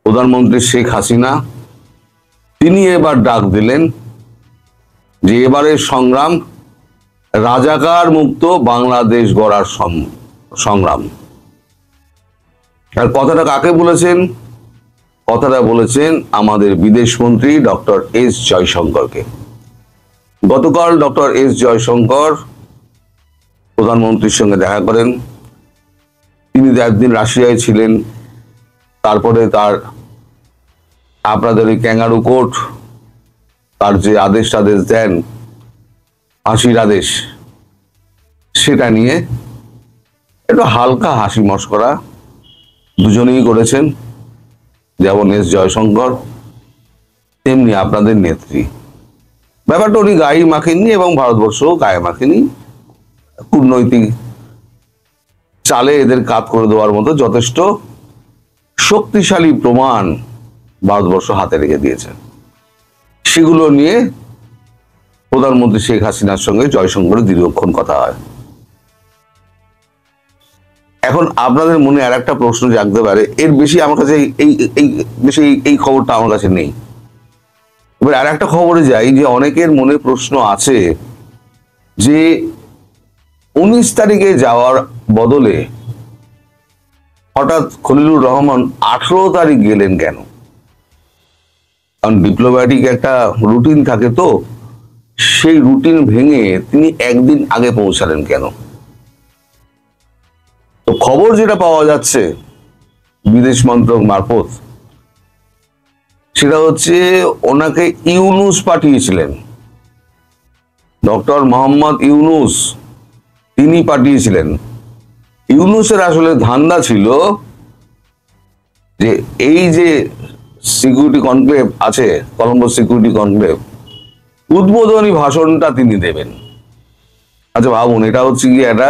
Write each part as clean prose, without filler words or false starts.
প্রধানমন্ত্রী শেখ হাসিনা তিনি এবার ডাক দিলেন যে এবারের সংগ্রাম রাজাকার মুক্ত বাংলাদেশ গড়ার সংগ্রাম। আর কথাটা কাকে বলেছেন? কথাটা বলেছেন আমাদের বিদেশমন্ত্রী ডক্টর এস জয়শঙ্করকে। গতকাল ডক্টর এস জয়শঙ্কর প্রধানমন্ত্রীর সঙ্গে দেখা করেন। তিনি একদিন রাশিয়ায় ছিলেন, তারপরে তার আপনাদের ওই ক্যাঙ্গারু কোর্ট তার যে আদেশ দেন, ফাঁসির আদেশ, সেটা নিয়ে একটু হালকা হাসি মশকরা দুজনেই করেছেন, যেমন এস জয়শঙ্কর তেমনি আপনাদের নেত্রী। ব্যাপারটা উনি গায়ে মাখেননি এবং ভারতবর্ষও গায়ে মাখেনি। কূটনৈতিক চালে এদের কাত করে দেওয়ার মতো যথেষ্ট শক্তিশালী প্রমাণ ভারতবর্ষ হাতে রেখে দিয়েছে। সেগুলো নিয়ে প্রধানমন্ত্রী শেখ হাসিনার সঙ্গে জয়শঙ্করের দীর্ঘক্ষণ কথা হয়। এখন আপনাদের মনে আর একটা প্রশ্ন জাগতে পারে, এর বেশি আমার কাছে এই খবরটা আমার কাছে নেই। এবার আর একটা খবরে যাই, যে অনেকের মনে প্রশ্ন আছে যে 19 তারিখে যাওয়ার বদলে হঠাৎ খলিলুর রহমান 18 তারিখ গেলেন কেন? কারণ ডিপ্লোম্যাটিক একটা রুটিন থাকে, তো সেই রুটিন ভেঙে তিনি একদিন আগে পৌঁছালেন কেন? তো খবর যেটা পাওয়া যাচ্ছে বিদেশ মন্ত্রক মারফত, সেটা হচ্ছে ওনাকে ইউনুস পাঠিয়েছিলেন, ডক্টর মোহাম্মদ ইউনুস তিনি পাঠিয়েছিলেন। ইউনুসের আসলে ধান্দা ছিল যে এই যে সিকিউরিটি কনক্লেভ আছে, কলম্বো সিকিউরিটি কনক্লেভ, উদ্বোধনী ভাষণটা তিনি দেবেন। আচ্ছা ভাবুন, এটা হচ্ছে কি একটা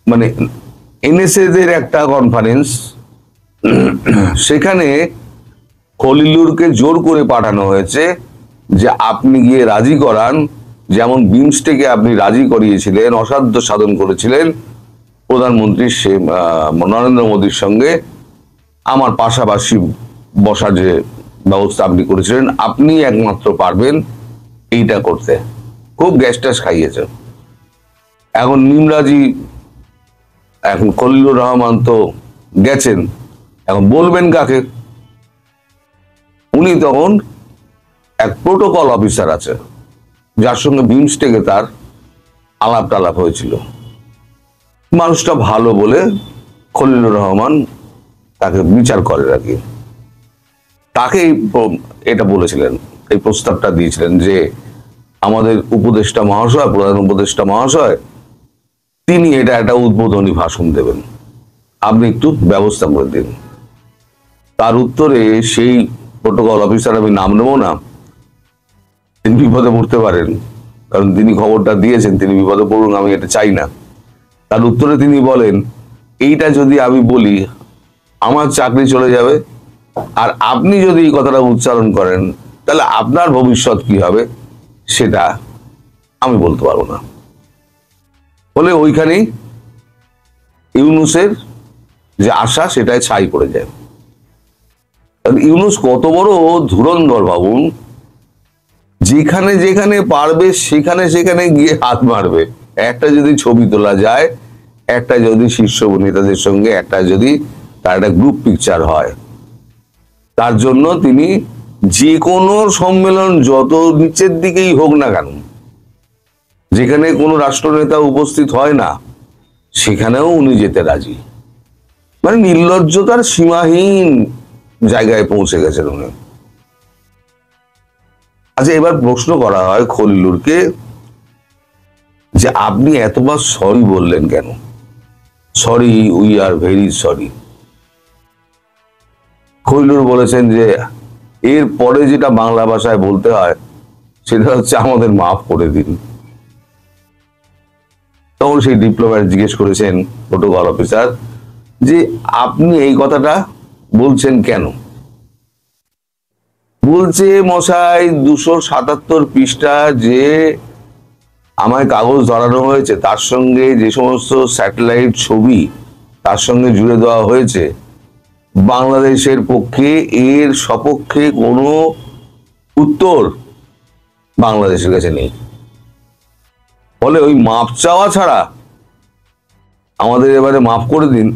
মানে এনএসএ দের একটা কনফারেন্স, সেখানে খলিলুরকে জোর করে পাঠানো হয়েছে যে আপনি গিয়ে রাজি করান, যেমন বিমস্টেকে আপনি রাজি করিয়েছিলেন, অসাধ্য সাধন করেছিলেন প্রধানমন্ত্রী নরেন্দ্র মোদীর সঙ্গে আমার পাশাপাশি বসার যে ব্যবস্থা আপনি করেছিলেন, আপনি একমাত্র পারবেন এইটা করতে। খুব গ্যাস ট্যাস খাইয়েছে। এখন নিমরাজি, এখন খলিলুর রহমান তো গেছেন, এখন বলবেন কাকে? উনি তখন এক প্রোটোকল অফিসার আছে যার সঙ্গে বিমস্টেকে তার আলাপ টালাপ হয়েছিল, মানুষটা ভালো বলে খলিলুর রহমান তাকে বিচার করে রাখি। তাকে এটা বলেছিলেন, এই প্রস্তাবটা দিয়েছিলেন যে আমাদের উপদেষ্টা মহাশয়, প্রধান উপদেষ্টা মহাশয়, তিনি এটা একটা উদ্বোধনী ভাষণ দেবেন, আপনি একটু ব্যবস্থা করে দিন। তার উত্তরে সেই প্রোটোকল অফিসার, আমি নাম নেব না, তিনি বিপদে পড়তে পারেন, কারণ তিনি খবরটা দিয়েছেন, তিনি বিপদে পড়ুন, আমি এটা চাই না। তার উত্তরে তিনি বলেন, এইটা যদি আমি বলি আমার চাকরি চলে যাবে, আর আপনি যদি এই কথাটা উচ্চারণ করেন তাহলে আপনার ভবিষ্যৎ কি হবে সেটা আমি বলতে পারবো না। বলে ওইখানেই ইউনুসের যে আশা সেটাই ছাই পড়ে যায়। ইউনুস কত বড় ধুরন্ধর ভাবুন, যেখানে যেখানে পারবে সেখানে সেখানে গিয়ে হাত মারবে। একটা যদি ছবি তোলা যায়, একটা যদি শীর্ষ নেতাদের সঙ্গে একটা যদি তার একটা গ্রুপ পিকচার হয়, তার জন্য তিনি যে কোনো সম্মেলন যত নিচের দিকেই হোক না কেন, যেখানে কোনো রাষ্ট্রনেতা উপস্থিত হয় না, সেখানেও উনি যেতে রাজি। মানে নির্লজ্জতার সীমাহীন জায়গায় পৌঁছে গেছেন উনি। আচ্ছা, এবার প্রশ্ন করা হয় খলিলুরকে যে আপনি এতবার সরি বললেন কেন? Sorry, we are very sorry. Khalilur বলেছেন যে এর পরে যেটা বাংলা ভাষায় বলতে হয় সেটা হচ্ছে আমাদের মাফ করে দিন। তখন সেই ডিপ্লোম্যাট জিজ্ঞেস করেছেন প্রোটোকল অফিসার যে আপনি এই কথাটা বলছেন কেন? বলছে মশাই 277 পৃষ্ঠা যে আমায় কাগজ ধরানো হয়েছে, তার সঙ্গে যে সমস্ত স্যাটেলাইট ছবি তার সঙ্গে জুড়ে দেওয়া হয়েছে, বাংলাদেশের পক্ষে এর সপক্ষে কোনো উত্তর বাংলাদেশের কাছে নেই। ফলে ওই মাপ চাওয়া ছাড়া, আমাদের এবারে মাফ করে দিন,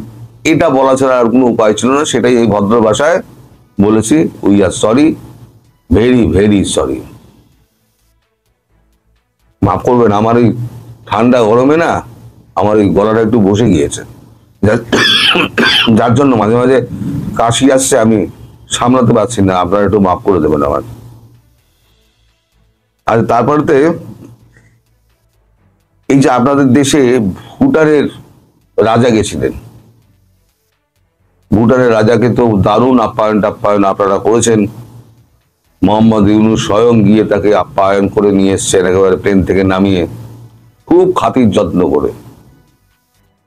এটা বলা ছাড়া আর কোনো উপায় ছিল না। সেটাই এই ভদ্র ভাষায় বলেছি, we are sorry, very very sorry. মাফ করবেন, আমার এই ঠান্ডা গরমে না আমার এই গলাটা একটু বসে গিয়েছে, যার জন্য মাঝে মাঝে কাশি আসছে, আমি সামলাতে পারছি না। আপনারা একটু মাফ করে দেবেন আমার। আর তারপরে এই যে আপনাদের দেশে ভুটানের রাজা গেছিলেন, ভুটানের রাজাকে তো দারুণ আপ্যায়ন আপনারা করেছেন। মোহাম্মদ ইউনূস স্বয়ং গিয়ে তাকে আপ্যায়ন করে নিয়ে এসছেন, একেবারে প্লেন থেকে নামিয়ে, খুব খাতির যত্ন করে।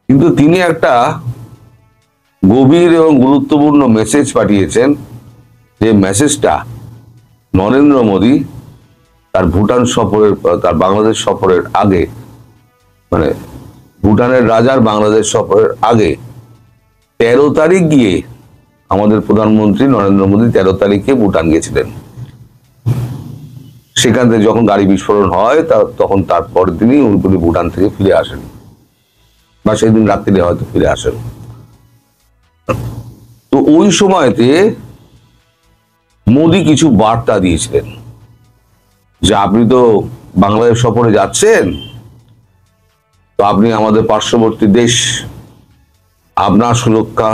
কিন্তু তিনি একটা গভীর এবং গুরুত্বপূর্ণ মেসেজ পাঠিয়েছেন, যে মেসেজটা নরেন্দ্র মোদী তার ভুটান সফরের, তার বাংলাদেশ সফরের আগে, মানে ভুটানের রাজার বাংলাদেশ সফরের আগে 13 তারিখ গিয়ে আমাদের প্রধানমন্ত্রী নরেন্দ্র মোদী 13 তারিখে ভুটান গেছিলেন। সেখান থেকে যখন গাড়ি বিস্ফোরণ হয় তখন তারপর দিনই উনি ভুটান থেকে ফিরে আসেন, বা সেই দিন রাত্রিরে হয়তো ফিরে আসেন। তো ওই সময়তে মোদী কিছু বার্তা দিয়েছিলেন, যে আপনি তো বাংলাদেশ সফরে যাচ্ছেন, তো আপনি আমাদের পার্শ্ববর্তী দেশ, আপনার সুরক্ষা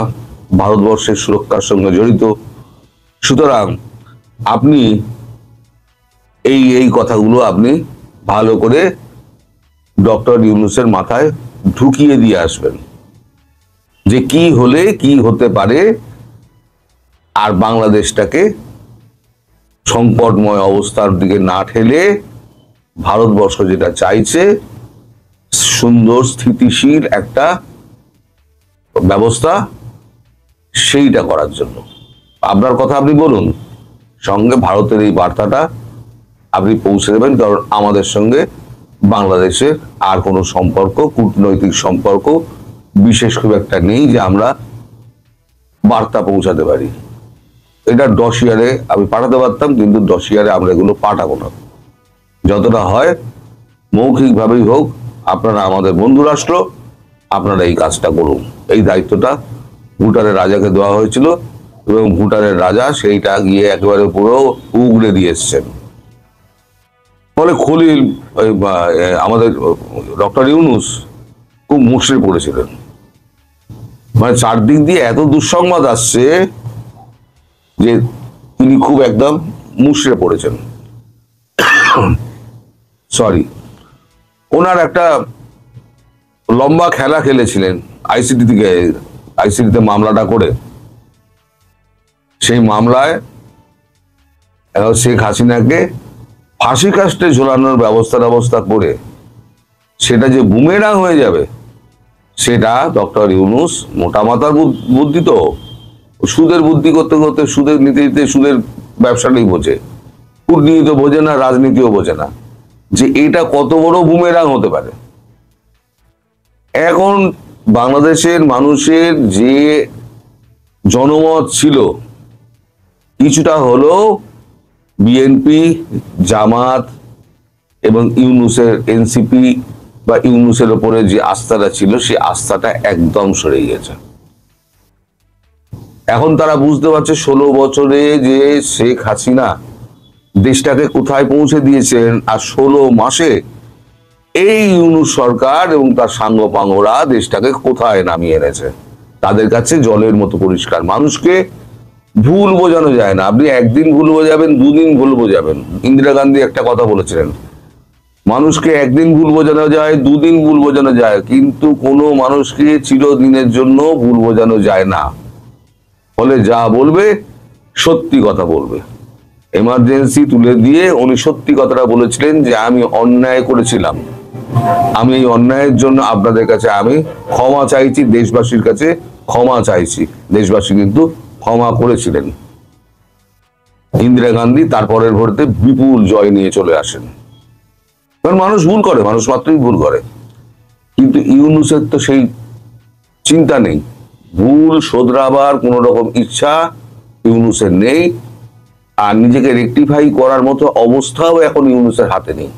ভারতবর্ষের সুরক্ষার সঙ্গে জড়িত, সুতরাং আপনি এই কথাগুলো আপনি ভালো করে ডক্টর ইউনূসের মাথায় ঢুকিয়ে দিয়ে আসবেন, যে কি হলে কি হতে পারে, আর বাংলাদেশটাকে সংকটময় অবস্থার দিকে না ঠেলে ভারতবর্ষ যেটা চাইছে, সুন্দর স্থিতিশীল একটা ব্যবস্থা, সেইটা করার জন্য। আপনার কথা আপনি বলুন, সঙ্গে ভারতের এই বার্তাটা আপনি পৌঁছে দেবেন, কারণ আমাদের সঙ্গে বাংলাদেশের আর কোনো সম্পর্ক, কূটনৈতিক সম্পর্ক বিশেষ খুব একটা নেই যে আমরা বার্তা পৌঁছাতে পারি। এটা ডসিয়ারে আমি পাঠাতে পারতাম, কিন্তু ডসিয়ারে আমরা এগুলো পাঠাবো না। যতটা হয় মৌখিকভাবেই হোক, আপনারা আমাদের বন্ধু রাষ্ট্র, আপনারা এই কাজটা করুন। এই দায়িত্বটা ভুটানের রাজাকে দেওয়া হয়েছিল, এবং ভুটানের রাজা সেইটা গিয়ে একেবারে পুরো উগড়ে দিয়ে এসছেন। ফলে খলিল, আমাদের ডক্টর ইউনূস খুব মুষড়ে পড়েছিলেন। মানে চারদিক দিয়ে এত দুঃসংবাদ আসছে যে তিনি খুব একদম মুষড়ে পড়েছেন। সরি, ওনার একটা লম্বা খেলা খেলেছিলেন আইসিটিতে মামলাটা করে। সেই মামলায় শেখ হাসিনাকে ফাঁসি কাস্টে ঝোলানোর ব্যবস্থা করে সেটা যে বুমেরাং হয়ে যাবে, সেটা ডক্টর ইউনূস মোটা মাথার বুদ্ধি, তো সুদের বুদ্ধি করতে করতে, সুদের নীতিতে, সুদের ব্যবসাটাই বোঝে, কূটনীতি তো বোঝে না, রাজনীতিও বোঝে না, যে এটা কত বড় বুমেরাং হতে পারে। এখন বাংলাদেশের মানুষের যে জনমত ছিল, কিছুটা হলো বিএনপি, জামাত এবং ইউনূসের এনসিপি বা ইউনূসের উপরে যে আস্থাটা ছিল, সেই আস্থাটা একদম সরে গেছে। এখন তারা বুঝতে পারছে 16 বছরে যে শেখ হাসিনা দেশটাকে কোথায় পৌঁছে দিয়েছেন, আর 16 মাসে এই ইউনূস সরকার এবং তার সাঙ্গপাঙ্গরা দেশটাকে কোথায় নামিয়ে এনেছে। তাদের কাছে জলের মতো পরিষ্কার। মানুষকে ভুল বোঝানো যায় না। আপনি একদিন ভুল বোঝাবেন, দুদিন ভুল বোঝাবেন। ইন্দিরা গান্ধী একটা কথা বলেছিলেন, মানুষকে একদিন ভুল বোঝানো যায়, দুদিন ভুল বোঝানো যায়, কিন্তু কোনো মানুষকে চিরদিনের জন্য ভুল বোঝানো যায় না। ফলে যা বলবে সত্যি কথা বলবে। এমার্জেন্সি তুলে দিয়ে উনি সত্যি কথাটা বলেছিলেন, যে আমি অন্যায় করেছিলাম, আমি এই অন্যায়ের জন্য আপনাদের কাছে আমি ক্ষমা চাইছি, দেশবাসীর কাছে ক্ষমা চাইছি। দেশবাসী কিন্তু ক্ষমা করেছিলেন। ইন্দিরা গান্ধী তারপরের ভোটে বিপুল জয় নিয়ে চলে আসেন। কারণ মানুষ ভুল করে, মানুষ মাত্রই ভুল করে, কিন্তু ইউনূসের তো সেই চিন্তা নেই ভুল শোধরাবার কোন রকম ইচ্ছা ইউনূসের নেই, আর নিজেকে রেকটিফাই করার মতো অবস্থাও এখন ইউনূসের হাতে নেই।